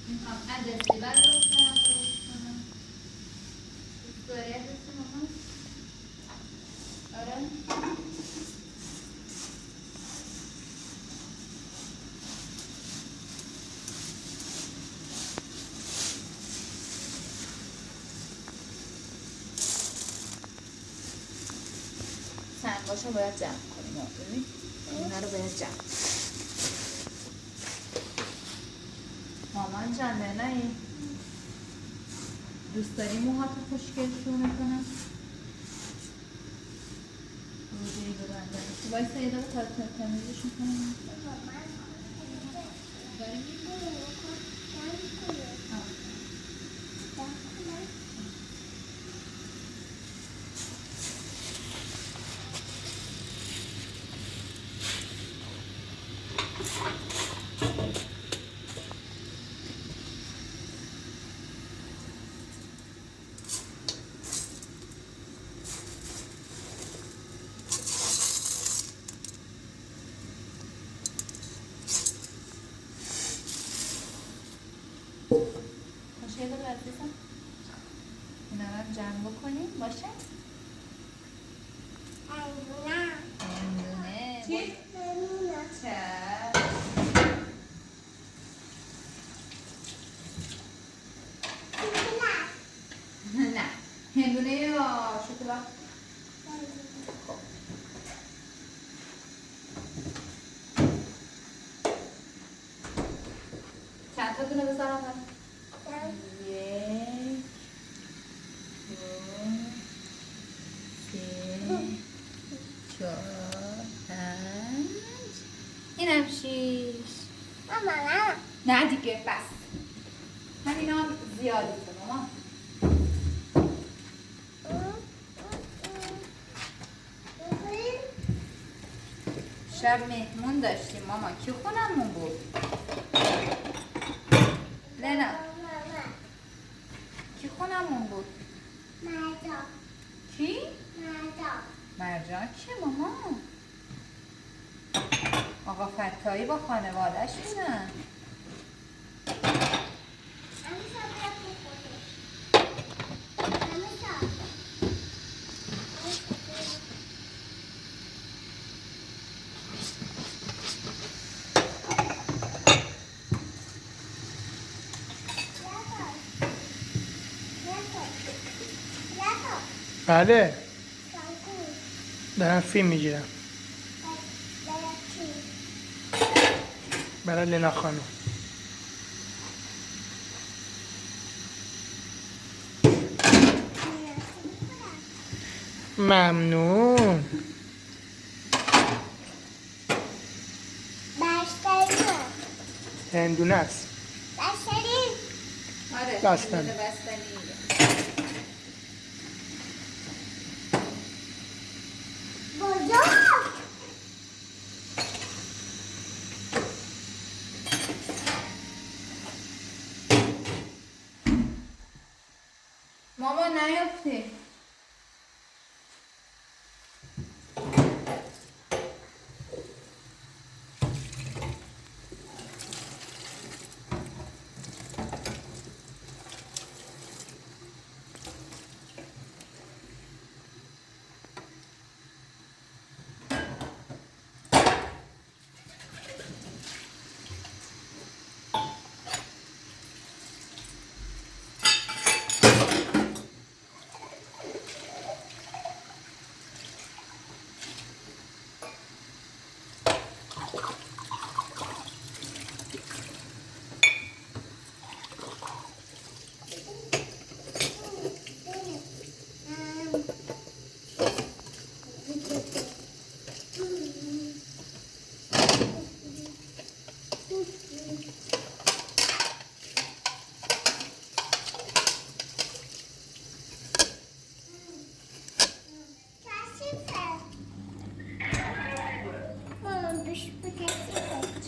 میخوام عدسی برای دخترم درست کنم. دوست داری عدسی مامان؟ آره؟ سنگاشو باید جمع کنیم. ببین اینا رو باید جمع کنیم. مامان جان نه دوست داری موهاتو خوشگل کنم؟ روزی ببندم. وایسا یه دقیقه تا تمیزش میکنم. داری باشه یه دقیقه عزیزم اینا رو جمع بکنیم باشه؟ هندونه چی؟ نه هندونه یا شکلات؟ چند تا دونه بذارم؟ یک دو سه چهار پنج اینم شیش نه دیگه بس همین هم زیاده تو ماما شب مهمون داشتیم ماما کی خونمون بود؟ لینا کی خونمون بود؟ مرجان کی؟ مرجان کیه ماما؟ آقا فتایی با خانوادهش بودن بله دارم فیلم میگیرم برای لینا خانم ممنون هندونه است بستنی ماما نیافتی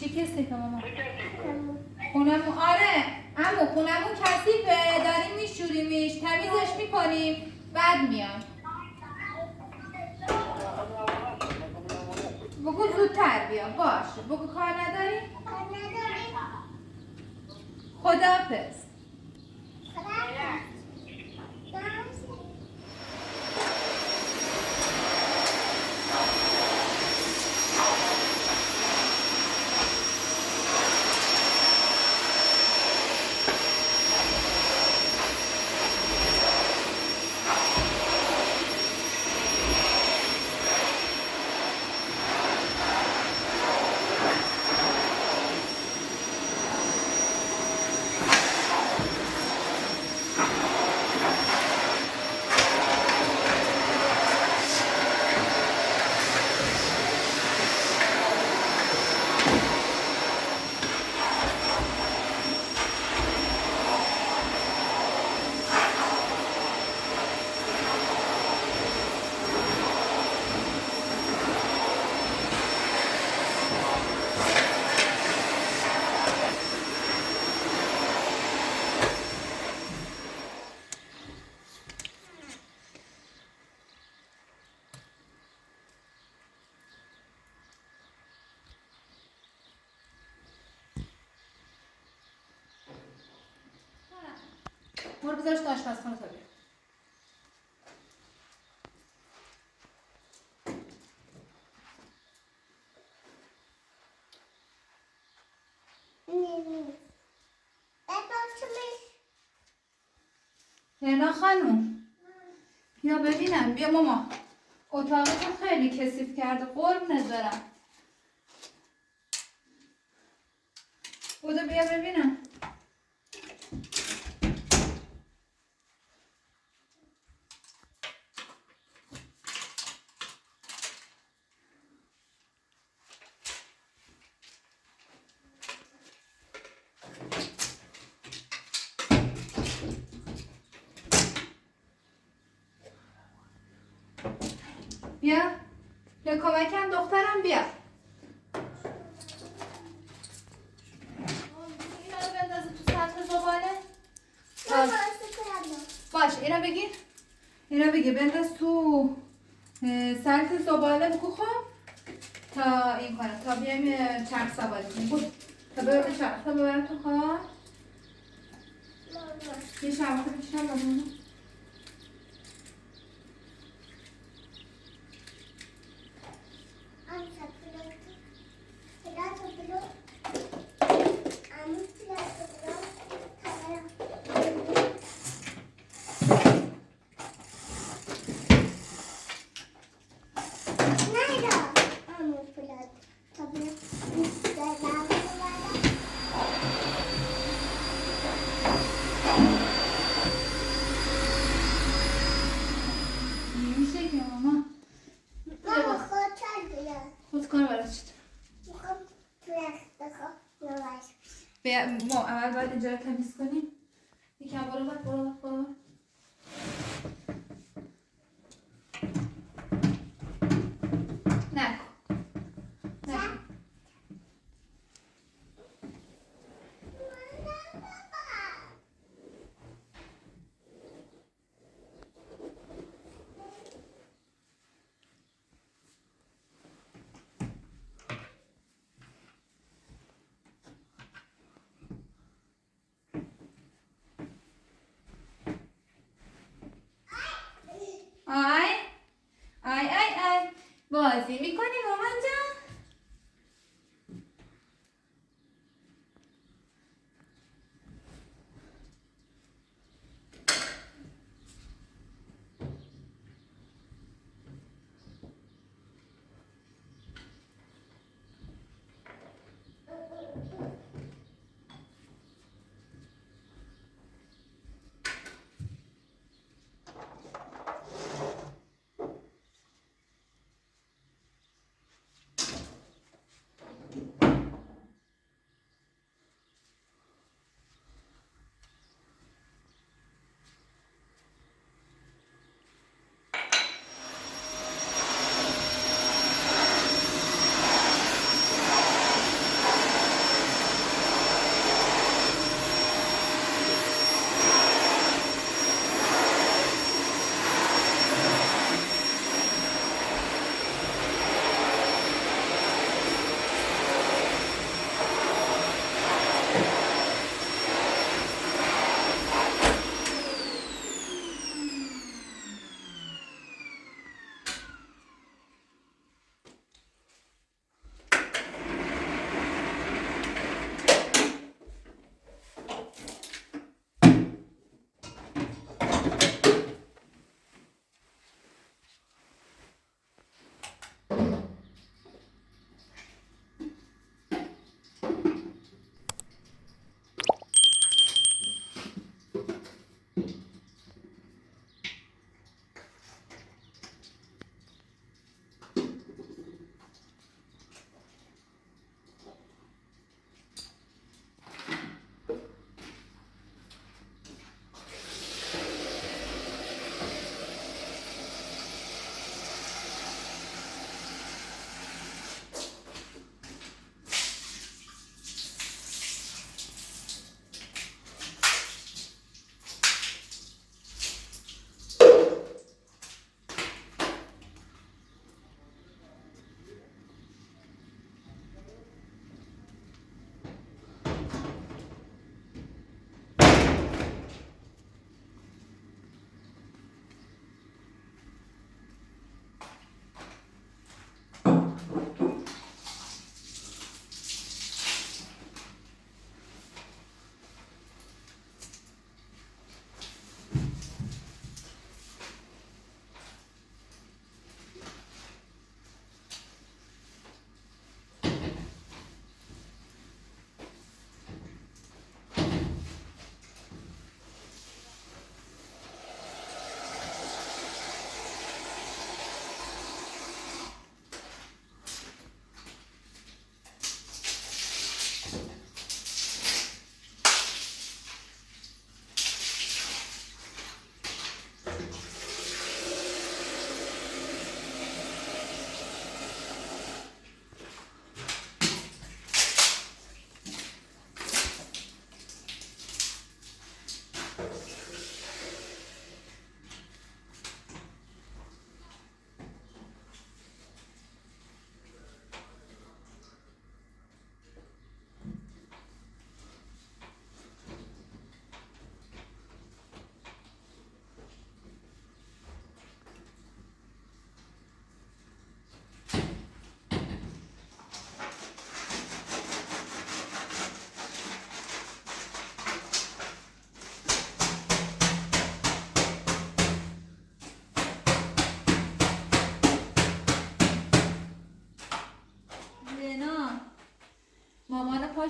چی کثیفه ماما؟ خونمون آره عمو خونمون کثیفه داریم میشوریمش تمیزش میکنیم بعد میام بگو زودتر بیا باشه بگو کار نداری؟ خداحافظ. برو بذارش تو آشپزخونه تا بیاد. لینا خانوم بیا ببینم. بیا ماما، اتاقتون خیلی کثیف کرده قربونت برم. بودو بیا ببینم. بیا بیا کمکم دخترم. بیا اینا رو بندازی تو سطح زباله. باش اینا بگیر. اینا بگیر بنداز تو سطح زباله. بکو خب تا این کنه تا بیایم چرخ سواری کنیم. بود تا ببر چرخ تا ببر تو خواه. یه شرخ پیشم بمونه. نمیشه که ماما. خود کار برای چی؟ بیا ما اول باید اینجا رو تمیز کنیم. یکم برو بات برو بات برو. نکن نکن.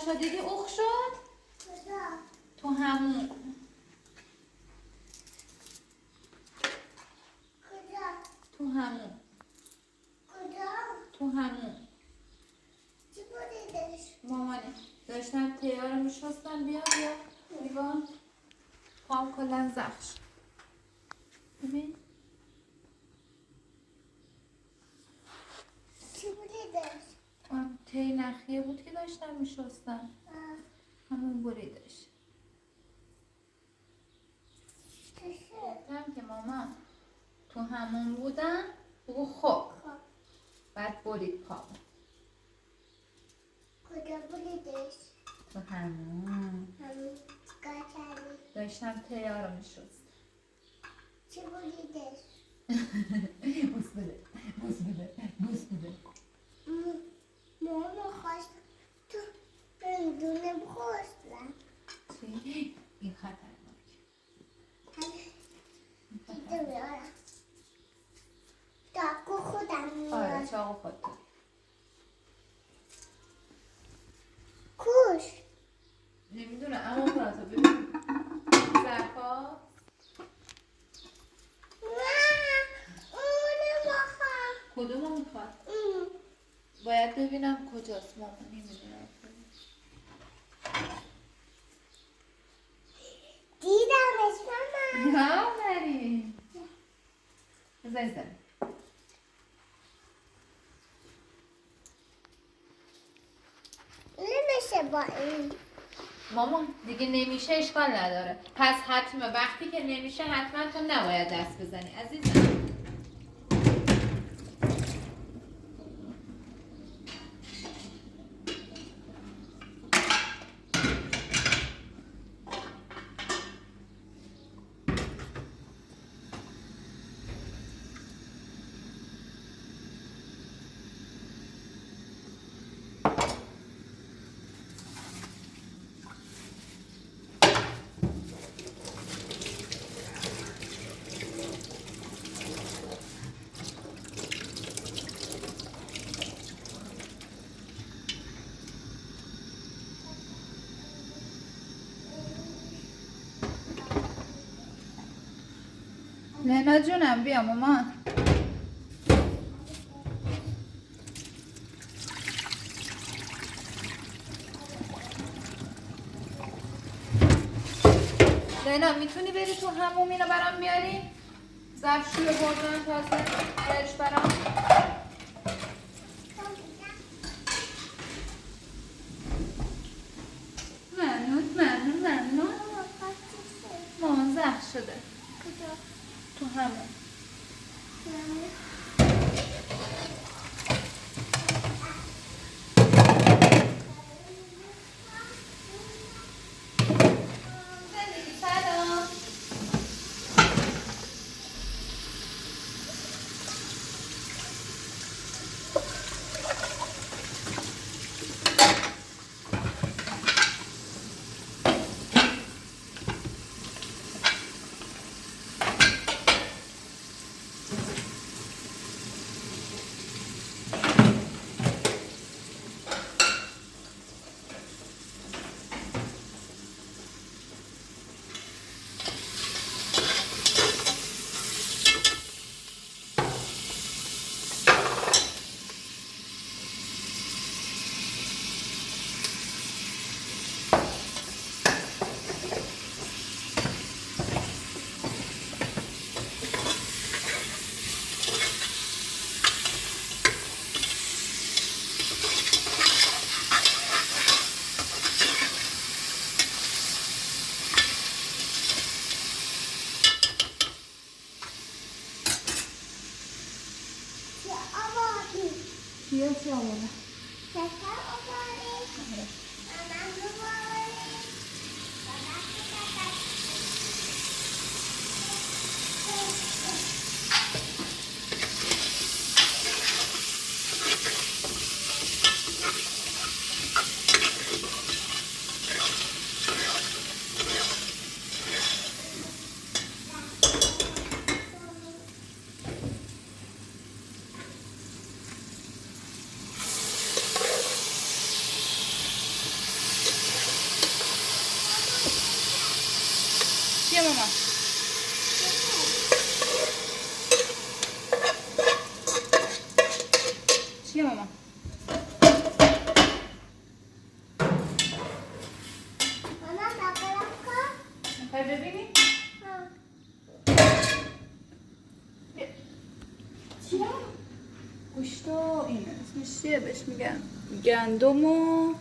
پاشا دیدی اوخ شد؟ تو همون تو همون تو همون چی بودیدش؟ مامانی داشتم تیاره میشستم بیا نگاه پام کلن زخم شد ببین چی بودیدش؟ اون تی نخیه بود که داشتم میشستم همون بریدش گفتم که مامان تو همون بودم بگو خب بعد برید پام کجا بودیدش؟ تو همون همین چیکار کردی؟ داشتم تیاره میشستم چی بودیدش؟ بوس بده ماما خواست تو دونه بخواستم چی؟ این خطرناک دیده بیارم چاقو خودم آره میارم چاقو خودت کوش نمیدونم اما فراتو ببین ظرفا نه اونو بخوام کدومو میخواد باید ببینم کجاست ماما نمیدونم دیدمش ماما آفرین بزن نمیشه با این ماما دیگه نمیشه اشکال نداره پس حتما وقتی که نمیشه حتما تو نباید دست بزنی عزیزم لینا جونم بیا مامان لینا میتونی بری تو هموم اینو برام بیاری؟ ظرفشوی بردن تازه برش برام ممنون مامان زخم شده تو همون زندگی سلام چه آوردی؟ چیه چی آمونه؟ شکر آوردی؟ مامان بباری؟ بابا شکر چیه ماما؟ چیه ماما؟ ماما بابا کن. میخوای ببینی؟ چیه؟ گوشتا اینه اسمش چیه بهش میگن؟ گندم و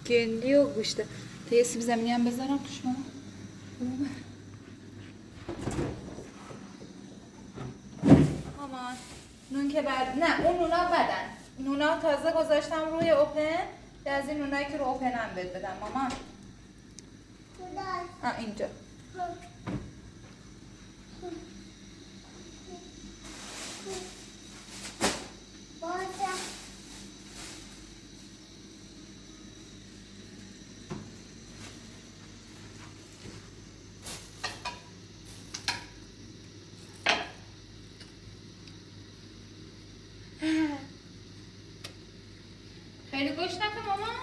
گندی و گوشته. تا یه سیب زمینی هم بذارم توش ماما. مامان نون که بعد نه اون نونا بدن. نونا تازه گذاشتم روی اوپن. از این نونایی که رو اوپن هم بهت بدم مامان. اینجا. خیلی گوش نکن مامان.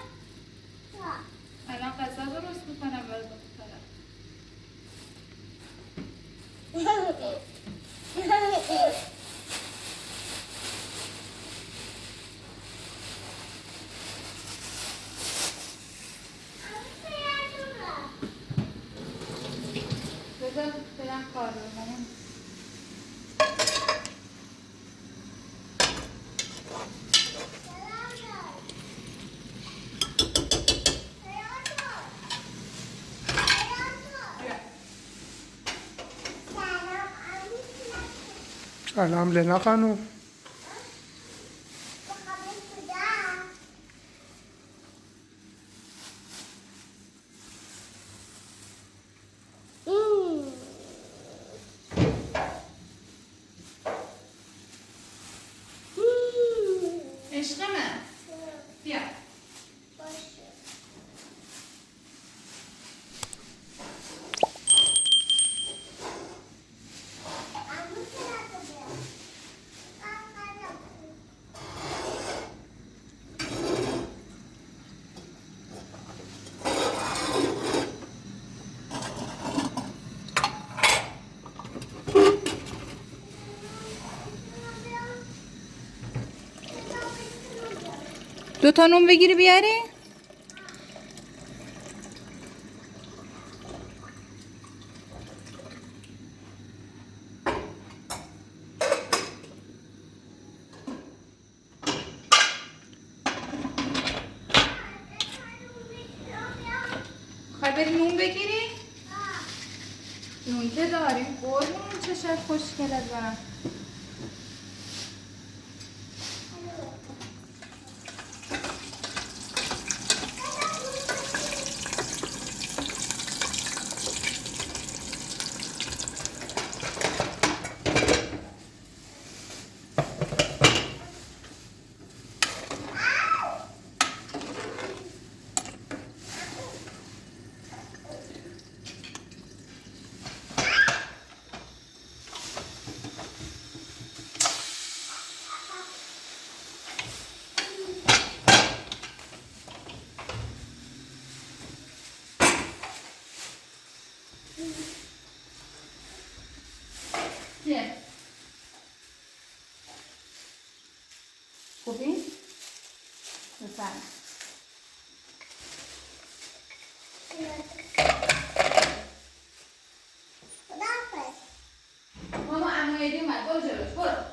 الان غذا درست میکنم برای دخترم. بذار برم کار رو مامان. سلام لیلا خانم. عشق من بیا. دو تا نون بگیری بیاری؟ خواهی بری نون بگیری؟ نون که داریم قربون چشت خوشگلت برم. چیه؟ خوبی؟ بفرم. ماما عمویدی اومد برو جلوش برو.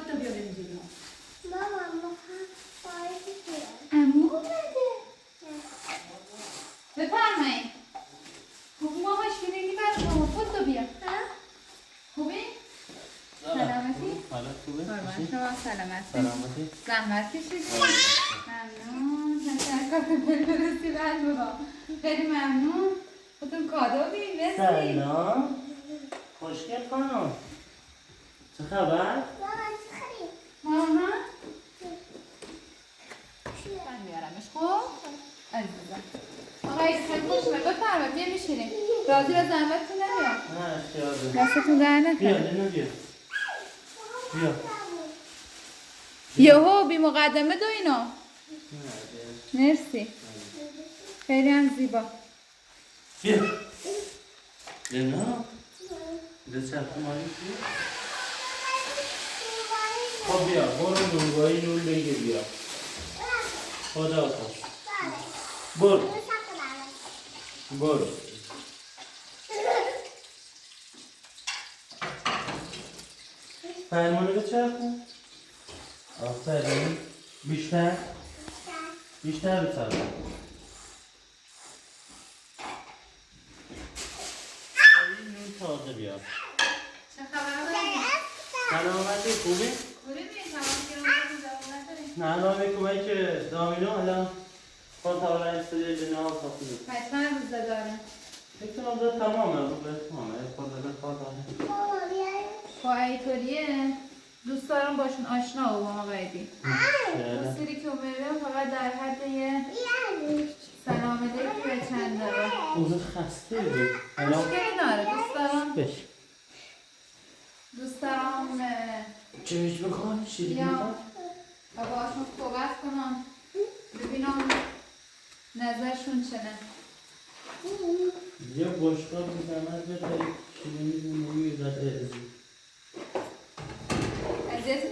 تو بیا بریم جلو. عمو اومده. بفرمایید. خوب ماما شیرینی برای ماما تو بیا. خوبی؟ سلامتی؟ حالت خوبه؟ قربان شما سلامتی. سلامتی؟ زحمت کشیدی. ممنون. تشکر برسی بردورا. خیلی ممنون. خودتون کادو بید. مرسی. سلام. خوشگل خانم. چه خبر؟ ماما من میارمش خب؟ عزیزم آقای خیلی خوش اومد بفرمایید بیا میشینیم راضی از زحمتتون یا نه خیابه دستتون در بیا نکنه لینا بیا بیا یهو بی مقدمه دو اینا نه بیا مرسی خیلی هم زیبا بیا لینا دو چرخ مالی بیا خب بیا برو نونگاهی نون بگیر بیا خدا حافظ برو برو فرمانه به چرخون آفرین بیشتر بیشتر به چرخون نون تازه بیار چه خبر سلامتی خوبی؟ نه الان میکنم که دامینو الان خود حالا استودیو دینا و کافی بود حتما روزه داره فکر کنم داره تمامه رو به تمامه خود داره کار داره با ایطوریه دوست دارم باشون آشنا و با ما قیدی دوستیری که امیدم فقط در حد یه سلام علیک به چند داره اوضاع خسته بود مشکلی داره دوست دارم بش دوست دارم چه میکن؟ شیرین یا میکن؟ و باشون صحبت کنم ببینم نظرشون چنه یه باشگاه بزنم بده شیرینی بونوی زده ازی اذیت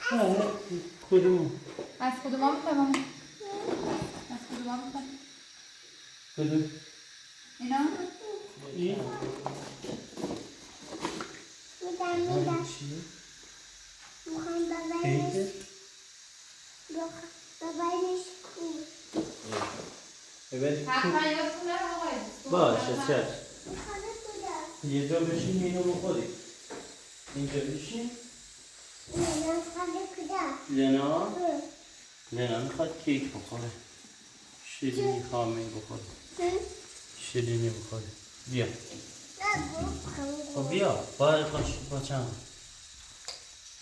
ها کدوم؟ از کدوم ها میخوایم از کدوم ها میخوایم کدوم؟ اینا این؟ میدم چیه؟ میخوام کیکه؟ ببرش کو ببری حتما یادتون نره آقای باشه چشم میخوام کجا یه جا بشین اینو بخوری اینجا بشین میخوام کجا لینا لینا میخواد کیک بخوره شیرینی خامه بخوره شیرینی بخوره بیا خب بیا با چند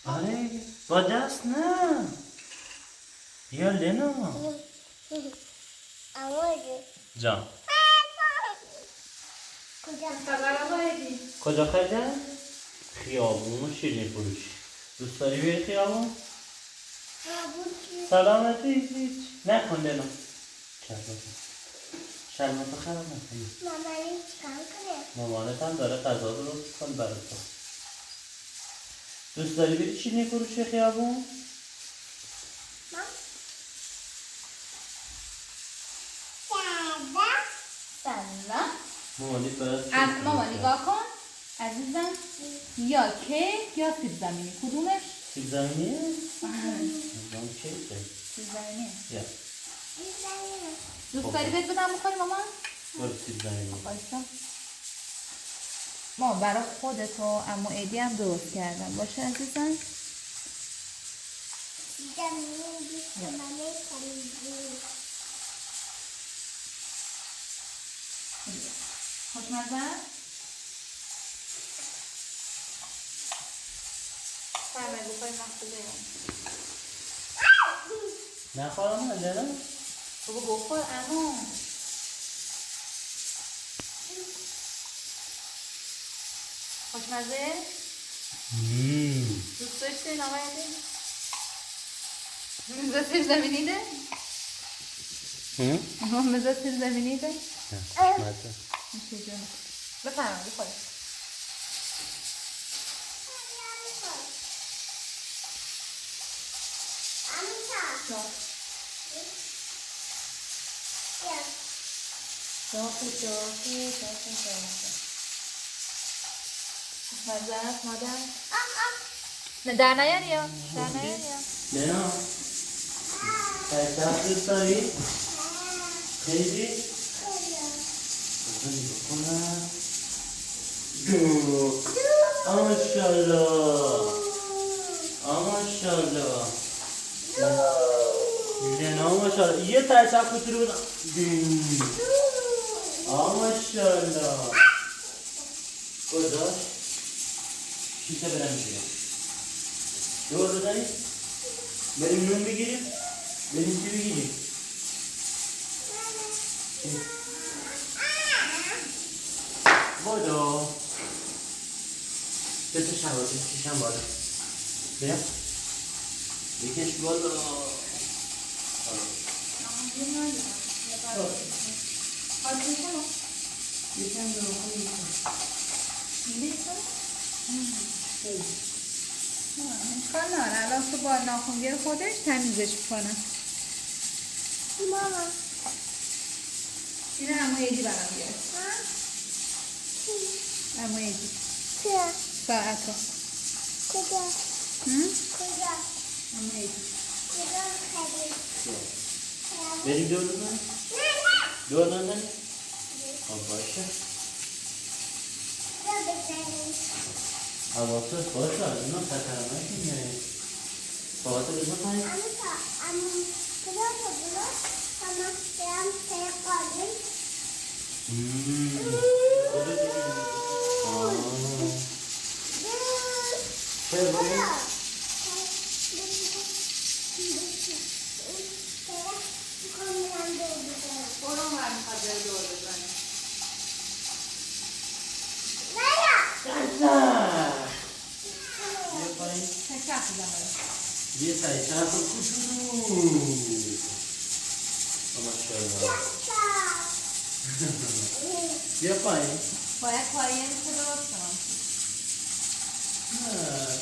آره با دست نه بیا لینا جان کجا خبر آقای کجا خریدن؟ خیابون و شیرینی فروشی دوست داری بیای خیابون؟ سلامتی هیچ نکن لینا شرمتو خراب نکنی مامانی چیکار کنه مامانت هم داره غذا درست کن برای تو دوست داری بری شیرینی فروشی خیابون؟ سلام مامانی برات از ماما نگاه کن عزیزم یا کیک یا سیب زمینی کدومش؟ سیب زمینیه؟ من کیکه سیب زمینی یا دوست داری بهت بدم بخوری ماما؟ برو سیب زمینی بایستا ماما برای خودت و عمو ایدی هم درست کردم باشه عزیزم؟ خوشمزه؟ فرمه بخوری مخصوصه نخواهم لینا؟ بابا بخور عمو خوشمزه؟ دوست داشتی این آقای علی؟ مزه سیب زمینی ده؟ مزه سیب زمینی ده؟ مزه میشه جانم بفرما بخوری مزه هست مادر؟ نه در نیاری یا؟ در نیاری یا؟ لینا سرکت دوست داری؟ خیلی؟ بزنی بکنم ماشالله ماشالله لینا ماشالله یه ترچک کوچولو بودم ماشالله کجاش؟ شیشه برم بگیرم دور بزنید بریم نون بگیریم بریم چی بگیریم بودو بکشم بالا بکشم بالا بیا بکش بالا یکم رو امکان نداره الان تو با ناخونگیر خودش تمیزش کنه. ماما این عمو ایدی برام بیاره. ها عمو ایدی کجا ساعت رو کجا هم؟ کجا عمو ایدی کجا خرید بریم دور بزنیم؟ نه نه دور بزنیم؟ خب باشه یا بزنیم حواست باشه از اینا خطرناک میگه باباتو بزن پایین اما کجا تو برو اما برم سر قادم چه بودی؟ برو هم میخواد بره دور بزنه. بیا پایین چه کفی داره؟ بیا سعی چند تا کوچولو ماشاءالله بیا پایین باید پایین تو درست کنم. نه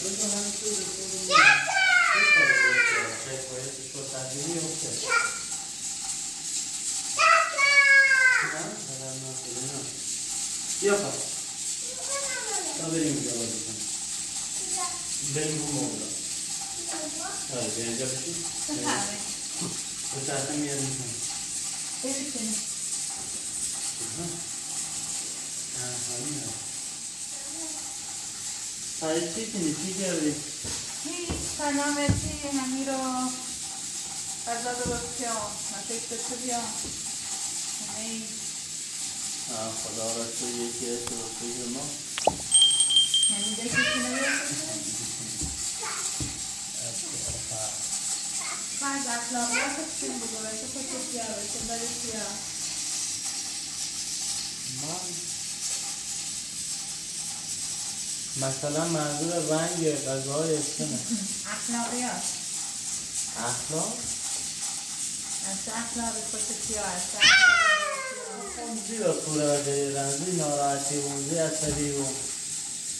بذار هم تو بزنیم شاید باید شو تحلیلی اوکه بیا پایین تا بریم اینجا بازی کنیم بریم رو مولا آره بیا اینجا بشید بفرمایید. به ساعته میاد میکنیم ببینید. سعید چی کنی؟ چی کردی؟ هیچ سلامتی همین رو غذا درست کن. نفکر تو بیا. همین خدا را تو یکی از رفته ما همین دکی کنه برسه. بعد اخلاقیاتت چی بگو باشه خوشت بیا باشه بدت بیا. مثلا منظور رنگ غذای اسکنه اخلاقیات اخلاق؟ از اخلاقی خوشت بیا از زیرا پوراده رنزی ناراحتی بونزی عصبی و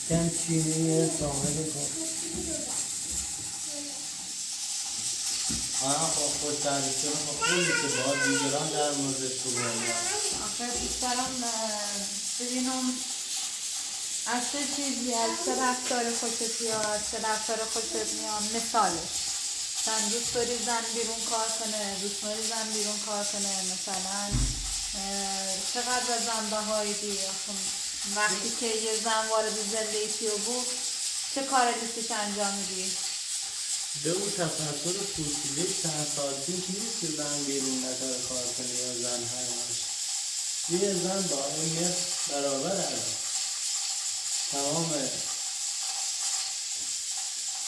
کم چینی سامل کن خب خود تعریف کنم خب خیلی که باید دیگران در موردش بگویم آخه دوست دارم ببینم از چه چیزی از چه رفتار خوشت بیاد از چه رفتار خوشت میاد مثالش مثلا دوست داری زن بیرون کار کنه دوست داری زن بیرون کار کنه مثلا چقدر از زن بهایی دی وقتی که یه زن وارد زندگی و بود چه کار لیستش انجام میدی؟ به اون تفکر پوسیده چند سال پیش نیست که زن بیرون نتاره کار کنه یا زن هرمش یه زن دائم برابر الان تمام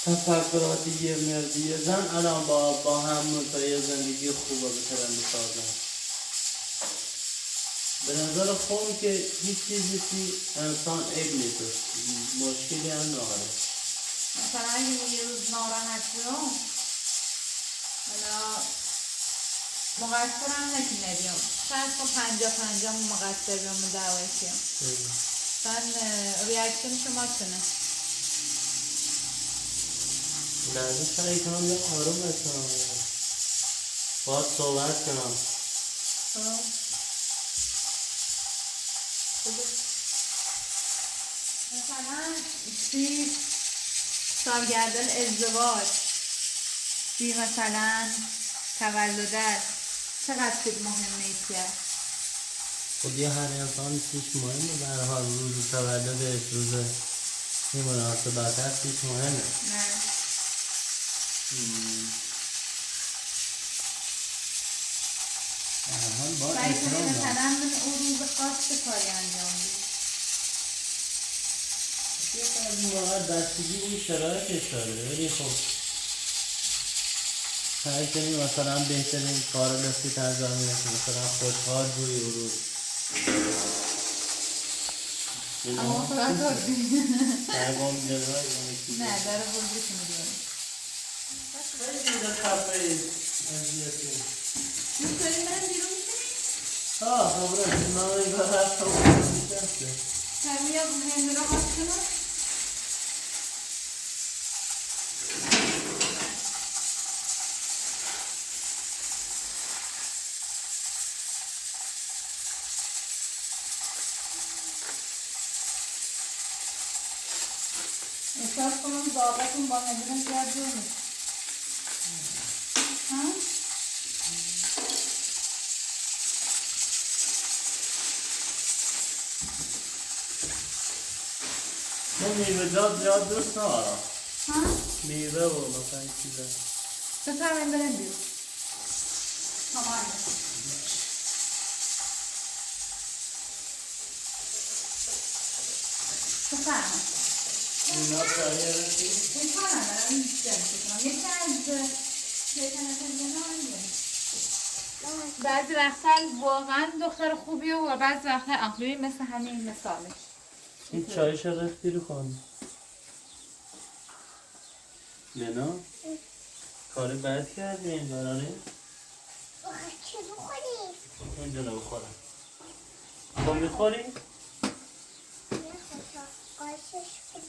تفکرات یه مردی یه زن الان با هم تا یه زندگی خوبه بترن بسازن به نظر خودم که هیچ چیزی که انسان عیب نیست مشکلی هم نداره مثلا اگه یه روز ناراحت بیام حالا مقصرم نکنه بیام شاید با 50-50 مقصر بیام دعوی کیم مثلا ریاکشن شما چنه؟ لازم سعی کنم یا آروم بکنم باید صحبت کنم مثلا چی سالگردن ازدواج چی مثلا تولدت چقدر چیز مهمه ایتیه خب یه هر انسان پیش مهمه به هر حال روز تولدش روز این مناسبت هست پیش مهمه نه به هر حال باید سعی کنی احترام دارم مثلا من اون روز خاص چه کاری انجام بدی یه از این واقع دستگی اون شرایطش داره ولی خب سعی کنی مثلا بهترین کار دستی انجام میدن مثلا خوشحال روی اون روز اما خدا کردی دربام جلوی نه داره بردیش میدونم خیلی دیگه خفه اذیتی دوست داری من بیرون میکنی؟ خبره نایی و هفت تا بودی کمی یا هنده را حد کنم احساس کنم ضابطون با هندونه زیاد جور نیست ها؟ من میوه جات زیاد دوست ندارم ها؟ میوه و مثلا این چیزا بفرمایید بریم بیرون تمام بفرمایید اینا تایه رسی امکان ندارم این جمع کنم یکی از بعضی وقتا واقعا دختر خوبیه و بعضی وقتا اقلیمی مثل همین مثالش این چایش رفتی رو خواهی لینا کاری بد کردی این برانه چی بخوری؟ اینجا نبخورم تو میخوری؟ قاشش کن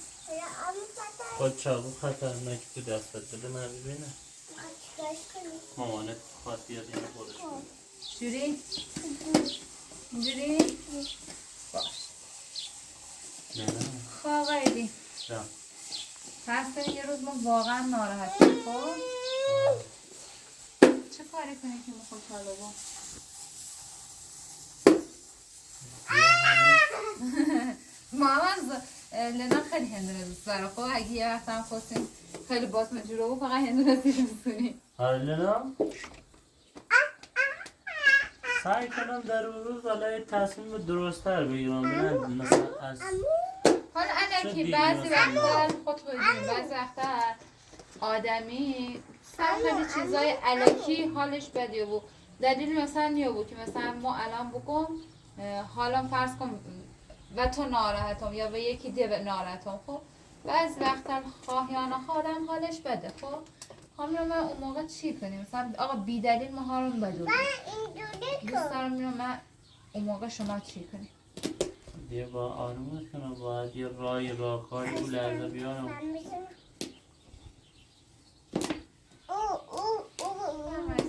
خود چاقو خطرناک تو دستت بده من ببینم مامانت خواهد بیاد این خودش جوری؟ جوری؟ باش نه خواه قیدی جان پس کنی یه روز ما واقعا ناراحتیم خب؟ چه کاری کنی که میخواد حالا با؟ محمد لینا خیلی هندونه دوست داره خب اگه یه وقت هم خواستیم خیلی باز مجوره بود فقط هندونه سیش بسونیم آره لینا سعی کنم در اون روز حالا تصمیم درست‌تر بگیرم نه مثلا از حالا الکی بعضی وقتا خود خودیم بعضی وقتا آدمی سر خیلی چیزای الکی حالش بده بود دلیل مثلا نیو بود که مثلا ما الان بگم حالا فرض کن و تو ناراحتم یا به یکی دیگه ناراحتم خب بعضی وقتا خواه یا نخواه آدم حالش بده خب همین من اون موقع چی کنیم مثلا آقا بی دلیل ما ها رو بدونیم دوست دارم من اون موقع شما چی کنیم دیگه با آرومت کنم باید یه راهکاری اون لحظه بیارم همه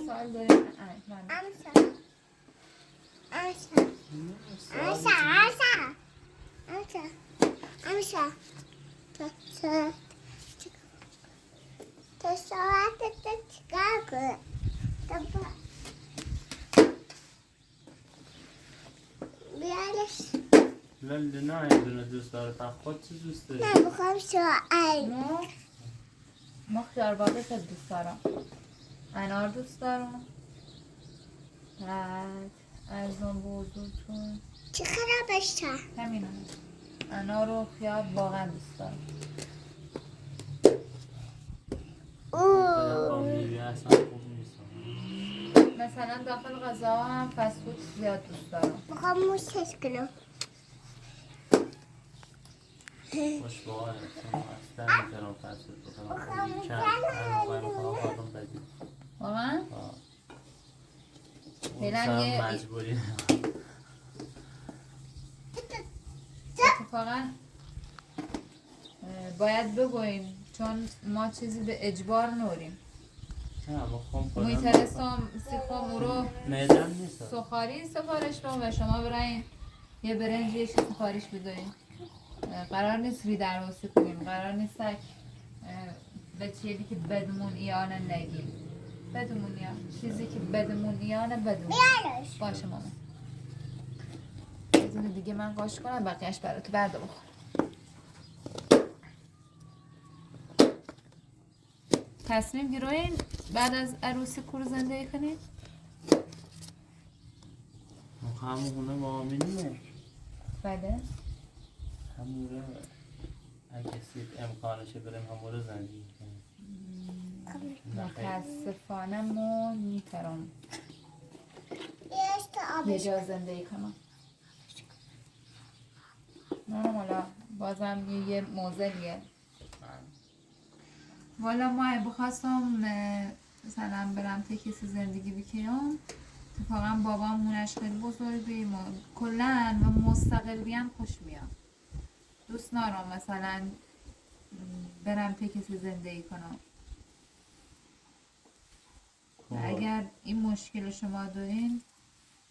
سوال داریم تو ساعت چیکار کنه بیارش لینا این دونه دوست داره خود چی دوست داری؟ نه بخوام ساعت ما خیارباده خیلی دوست دارم انار دوست دارم بعد از اون بزرگتون چی خرابش تا همین هم انار و خیار واقعا دوست دارم با میوه اصلا خوب نیست مثلا داخل غذا هم فست فود زیاد دوست دارم بخوام موشش کنم خوش باحاله چون اصلا نمیتونم فسد بکنم خیلی چند آدم بدید واقعا؟ اون فعلا یه مجبوری اتفاقا باید بگوییم چون ما چیزی به اجبار نوریم میترسم سیخم رو میدم نیست سخاری سفارش رو و شما براین یه برنج یه سفارش بدوین قرار نیست ری درواسی کنیم قرار نیست به چیزی که بدمون ایانه نگیم بدمون ایان چیزی که بدمون ایانه بدمون باشه ماما از این دیگه من قاش کنم بقیهش برای تو برده بخور تصمیم گیروین بعد از عروسی کور زندگی کنید همونه ما همینه بله همونه اگه سید امکانشه بریم همونه زندگی کنیم متاسفانه ما میترم یه جا زندگی کنم نه حالا بازم یه موزلیه. والا ما بخواستم مثلا برم تکیس زندگی بکنم، اتفاقا بابام مونش خیلی بزرگی، کلن و مستقل بیم خوش میام. دوست نارم مثلا برم تکیس زندگی کنم. اگر این مشکل شما دارین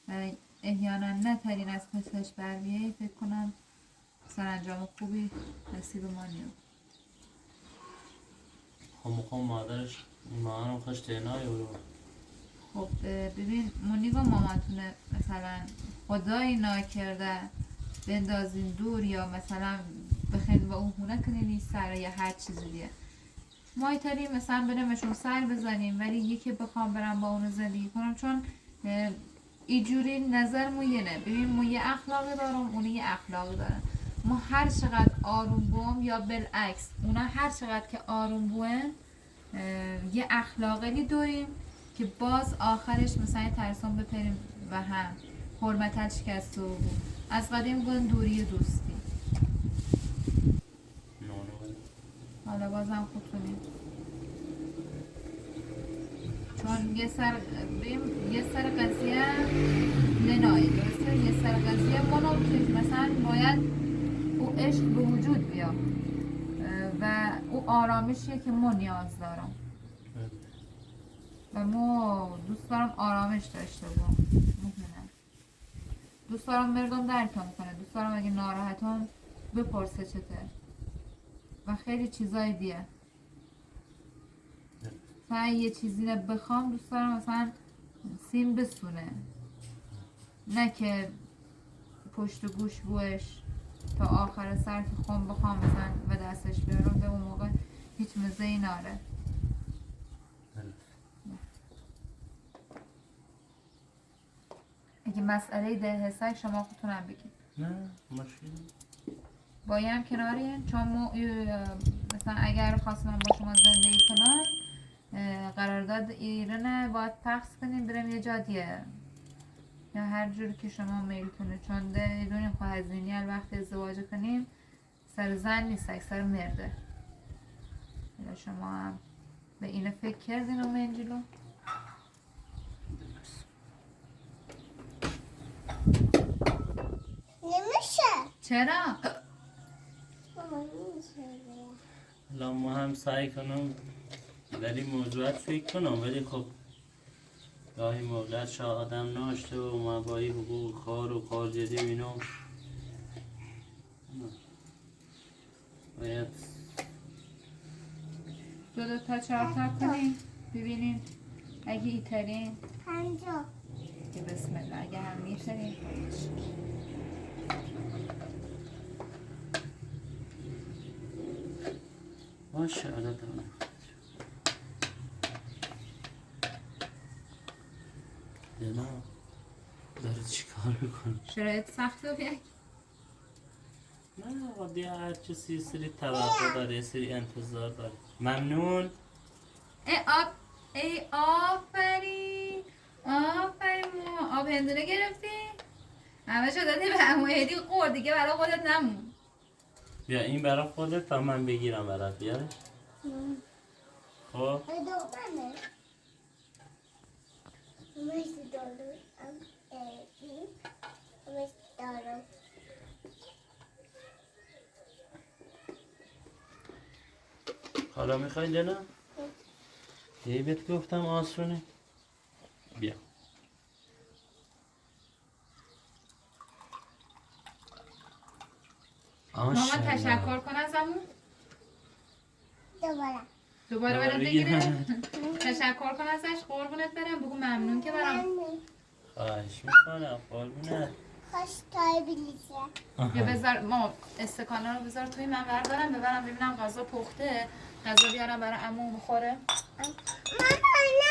و احیانا نترین از پسش بر بیایی، فکر کنم سرانجام خوبی نصیب ما نیست. خب میخوام مادرش مامانم خوش تنهایی برو. خب ببین مونیگا ماماتونه مثلا خدایی ناکرده بندازین دور یا مثلا بخین و اون خونه کنین سر یا هر چیزی دیگه، ما ایتاری مثلا برمشون سر بزنیم، ولی یکی بخوام برم با اونو زندگی کنم، چون اینجوری نظر مو یه نه. ببین مو یه اخلاقی دارم، اونه یه اخلاقی دارم. ما هر چقدر آروم بوم یا بالعکس اونا هر چقدر که آروم بوم یه اخلاقی داریم که باز آخرش مثلا ترسان بپریم و هم حرمتت شکسته و بود. از قدیم گفتن دوری دوستی. حالا بازم خوب کنیم چون یه سر قضیه لنایی درسته، یه سر قضیه منو که مثلا باید او عشق به وجود بیا و او آرامشیه که من نیاز دارم و ما دوست دارم آرامش داشته باشم. دوست دارم مردم درکم کنه، دوست دارم اگه ناراحتم بپرسه چته و خیلی چیزای دیگه. مثلا یه چیزی رو بخوام دوست دارم مثلا سیم بسونه، نه که پشت و گوش بوش تا آخر سر که خون بخوام مثلا و دستش بیارم، به اون موقع هیچ مزه‌ای ناره. اگه مسئله ده حسک شما خودتونم بگید. نه مشکل بایم کنارین، چون مثلا اگر خواستم با شما زندگی کنم قرارداد ایرانه باید پخص کنیم بریم یه جا دیگه یا هر جور که شما میل کنه، چون ده دونیم خواه هزینی هر وقت ازدواج کنیم سر زن نیست اکثر مرده. یا شما هم به اینو فکر کردین و منجلو؟ نمیشه. چرا؟ ماما نمیشه. الان ما هم سعی کنم در این موضوعات فکر کنم، ولی خب گاهی موقعات شا آدم ناشته و ما با این حقوق کار و کارجدی و اینو باید دو تا چهار تا کنین ببینین اگه ایترین 50. که بسم الله اگه هم میترین باشه عادت دارم. دینا داره چی کار میکنه؟ شرایط سخته و بیایی نه آقا دیگه هر چیزی سری توقع داره سری انتظار داره. ممنون. ای آفرین ما آب هندونه گرفتی؟ همه شو دادی به همه هدی قور دیگه برای خودت نمون. بیا این برای خودت تا من بگیرم برات بیارش. خب ای دخترمه. مرسی دارم. مرسی دارم. حالا میخوای دینا؟ یه بهت گفتم آسونه. بیا ماما تشکر کن ازمون. دوباره برات بگیره. تشکر کن ازش قربونت برم، بگو ممنون که برام. خواهش میکنم قربونت. خوش تای بلیزه. یا بذار ما استکانا رو بذار توی من بردارم ببرم ببینم غذا پخته، غذا بیارم برای عمو بخوره.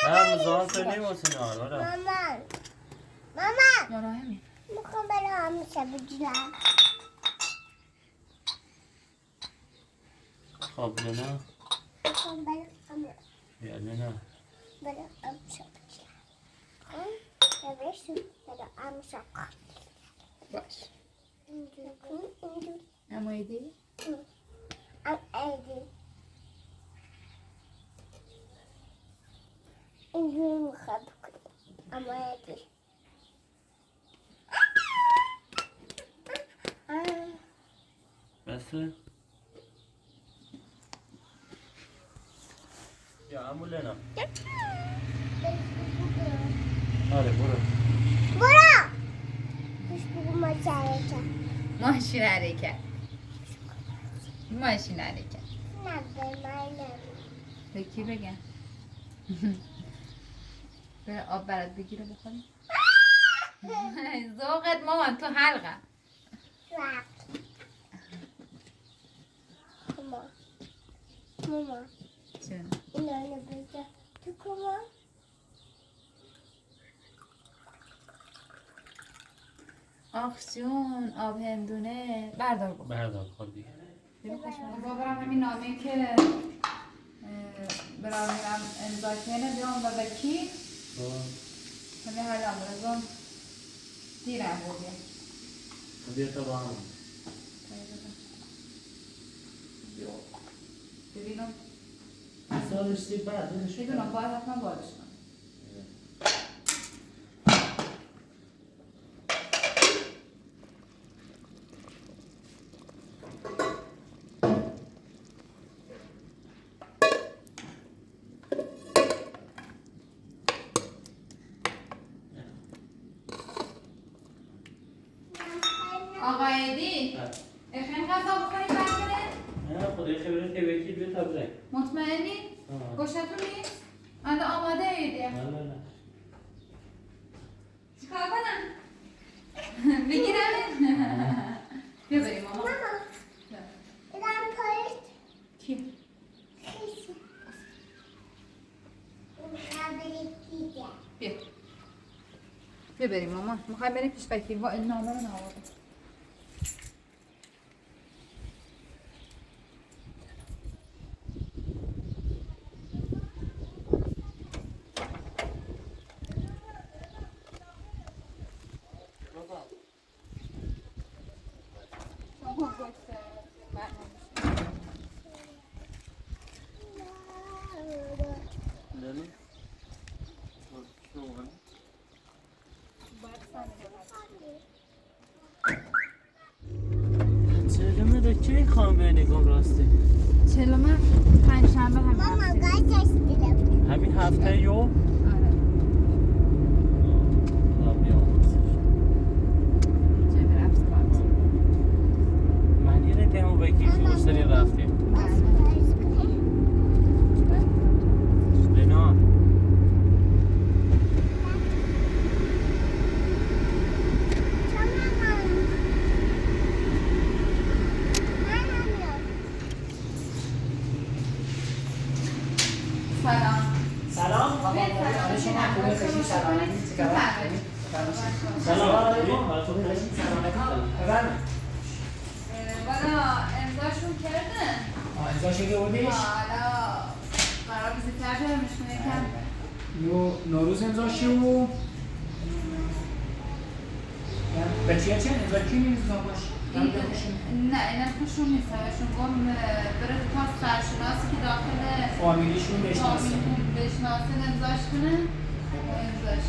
نه مزاحم کنیم حسین آره. مامان یا راهمی میخوام برای همیشه بگیرم. خب لینا میخوام برای همیشه. بیا لینا برای همیشه بگیرم. برای همیشه. باش. اینجور. اما ایدی؟ ایدی اینجوری میخواد بکنم اما ایدی بسه یا عمو لنا آره برو برو پیش بگو ما چرکه ماشین حرکت ماشین حرکت نه به من نه به کی بگم؟ به آب برات بگیره بخوریم؟ ذوقت مامان تو حلقه ماما چون؟ اینا رو بذار تو کمان آخ جون آب هندونه بردار بخور بردار خود دیگه بابرم همین نامه که برای میرم امضا کنه بیام و به کی همین هر امروزم دیرم بودیم بیا تا با هم ببینم سالش سی بعد بدونم باید حتما بادش کنم آقا ایدی اخیم غذا بخوریم برگره؟ نه خدای خبره تبکی بیا تا برای مطمئنی؟ گوشتون نیست؟ انده آماده ایدی نه چیکار کنم؟ بگیرم؟ بیا بریم ماما ایدم پایید کی؟ خیسی ایدم برید دیگه بیا بیا بریم ماما میخوایم بریم پیش وکیل با این نامه رو نوارد چرا دا کی خواهم به نگام راسته چلومه پنج شنبه همین ماما هفته گازش دیدم همین هفته یو آره چه برفت کارت من یه نتیمو بگی شروع سری رفتیم لنا سلام سلام علیکم والا امضاشون کردن امضاشو کردیش؟ حالا قرار بیزیتر برمشون یکم نوروز امضاشو به چیه چه؟ امضا کی نیست باش؟ نه اینم خوشون نیست همشون گم بره تا سرشناسی که داخل فامیلیشون بشناسه بشناسه امضاش کنه امضاش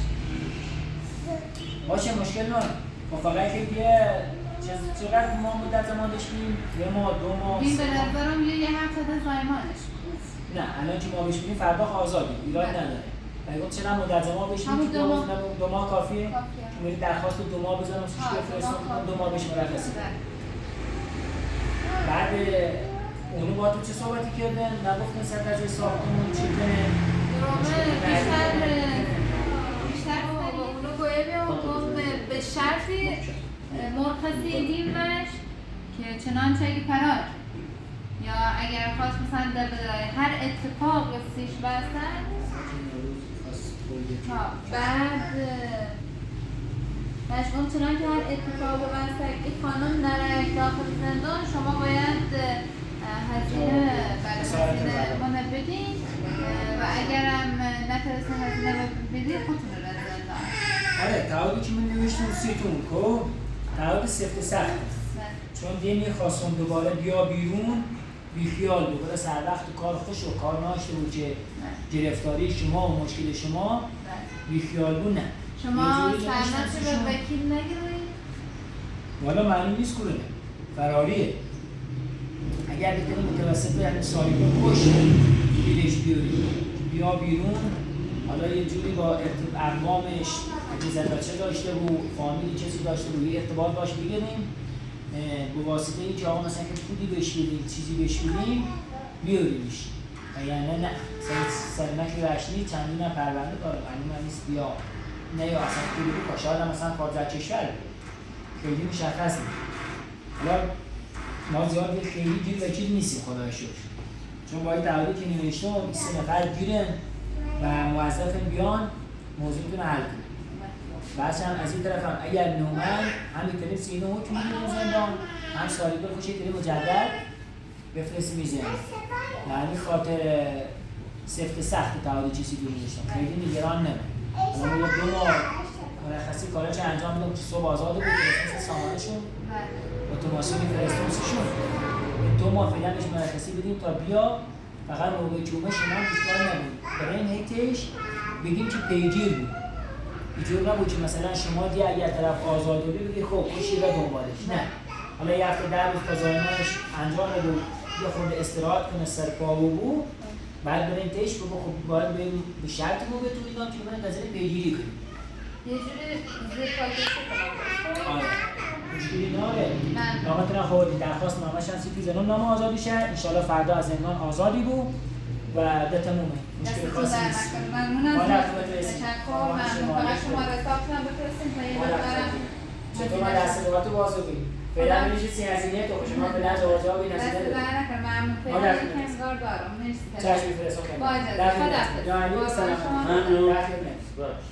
باشه مشکل نداره خب فقط که یه چقدر ما مدت زمان داشتیم؟ یه ماه دو ماه این به نظرم یه هفته زایمانش نه الان که ما بهش میدیم فردا آزادی ایراد نداره ولی گفت چقدر مدت زمان بهش میدیم که دو ماه کافیه که میری درخواست 2 ماه بزنم سوش بفرستم 2 ماه بهش مرخصی بعد اونو با تو چه صحبتی کردن؟ نگفتن سر از ساختمون چی کنه؟ بیشتر اونو گویه بیام به شرطی مرخصی دیمش که چنانچه اگه پرار یا اگر خواست مثلا در بدرای هر اتفاق سیش بستن بعد مشغول چنان که هر اتفاق بستن این خانم نره داخل زندان شما باید هزینه منو بدین و اگرم نترسه هزینه بدین خودتون رو زندان آره تعهدی که من نوشتم سیتون کو تعهد سفت سخت چون دیگه میخواستم دوباره بیا بیرون بیخیال بود برای سر وقت کار خوش و کار ناشته بود که گرفتاری شما و مشکل شما بیخیال بود نه شما سرنت رو وکیل نگیرید؟ والا معلوم نیست کنه فراریه اگر بکنه متوسط یعنی سالیبون خوش بیرش بیاری بیا بیرون حالا یه جوری با ارقامش اگه بچه داشته بود فامیلی کسی داشته بود یه ارتباط باش بگیریم به واسطه این که آقا مثلا که پودی بهش بدیم چیزی بهش بدیم بیاریمش یعنی نه سرنک رشنی چندین پرونده داره معلوم نیست بیا نه یا اصلا پودی بود شاید هم مثلا کارزد کشور خیلی مشخص نیست حالا ما زیاد خیلی گیر وکیل نیستیم خدای شکر چون با این تعهدی که نوشتم 3 نفر گیرن و موظف بیان موضوعتون حل کنن بعدش هم از این طرف هم اگر نومن هم میتونیم سینه حکم میدونیم زندان هم سالیدار خوشه کنیم مجدد بفرستیم زندان یعنی خاطر سفت سخت تعهد چیزی که نوشتم خیلی نگران نمیم اما 2 ماه مرخصی کارا چه انجام میدم که صبح آزاده بود فرستنس سامانشون اتوماسیون فرستنسشون 2 ماه فعلا بهش مرخصی بدیم تا بیا فقط موقع جمعه شما بیشتر نبود برای این هیتش بگیم که پیگیر بود اینجور نبود که مثلا شما دیگه اگر طرف آزاده بگی خب کشی را دنبالش نه حالا یه هفته 10 روز تا زایمانش انجام بود یه خورده استراحت کنه سرپا بود بعد بریم تیش بگو خب باید بریم به شرط موقع تو اینا که من نظر پیگیری کنیم یه جوری زیر پاکش کنم آره مشکلی ناره نامتون خود درخواست نامش هم سیتی زنون نام آزادی شد انشالله فردا از زندان آزادی بود و ده تمومه مشکل خاصی نیست ممنون از تشکر ممنون فقط شما رسافتون بفرستیم تا یه مقدارم چطور من دست دوباره بازو بگیم فعلا میشه سی هزینه تو شما فعلا جوابی دست نسیده در نکن ممنون فعلا یک انگار دارم مرسی چشم میفرستم با اجازه خدا حافظ سلام ممنون. در خدمت. باش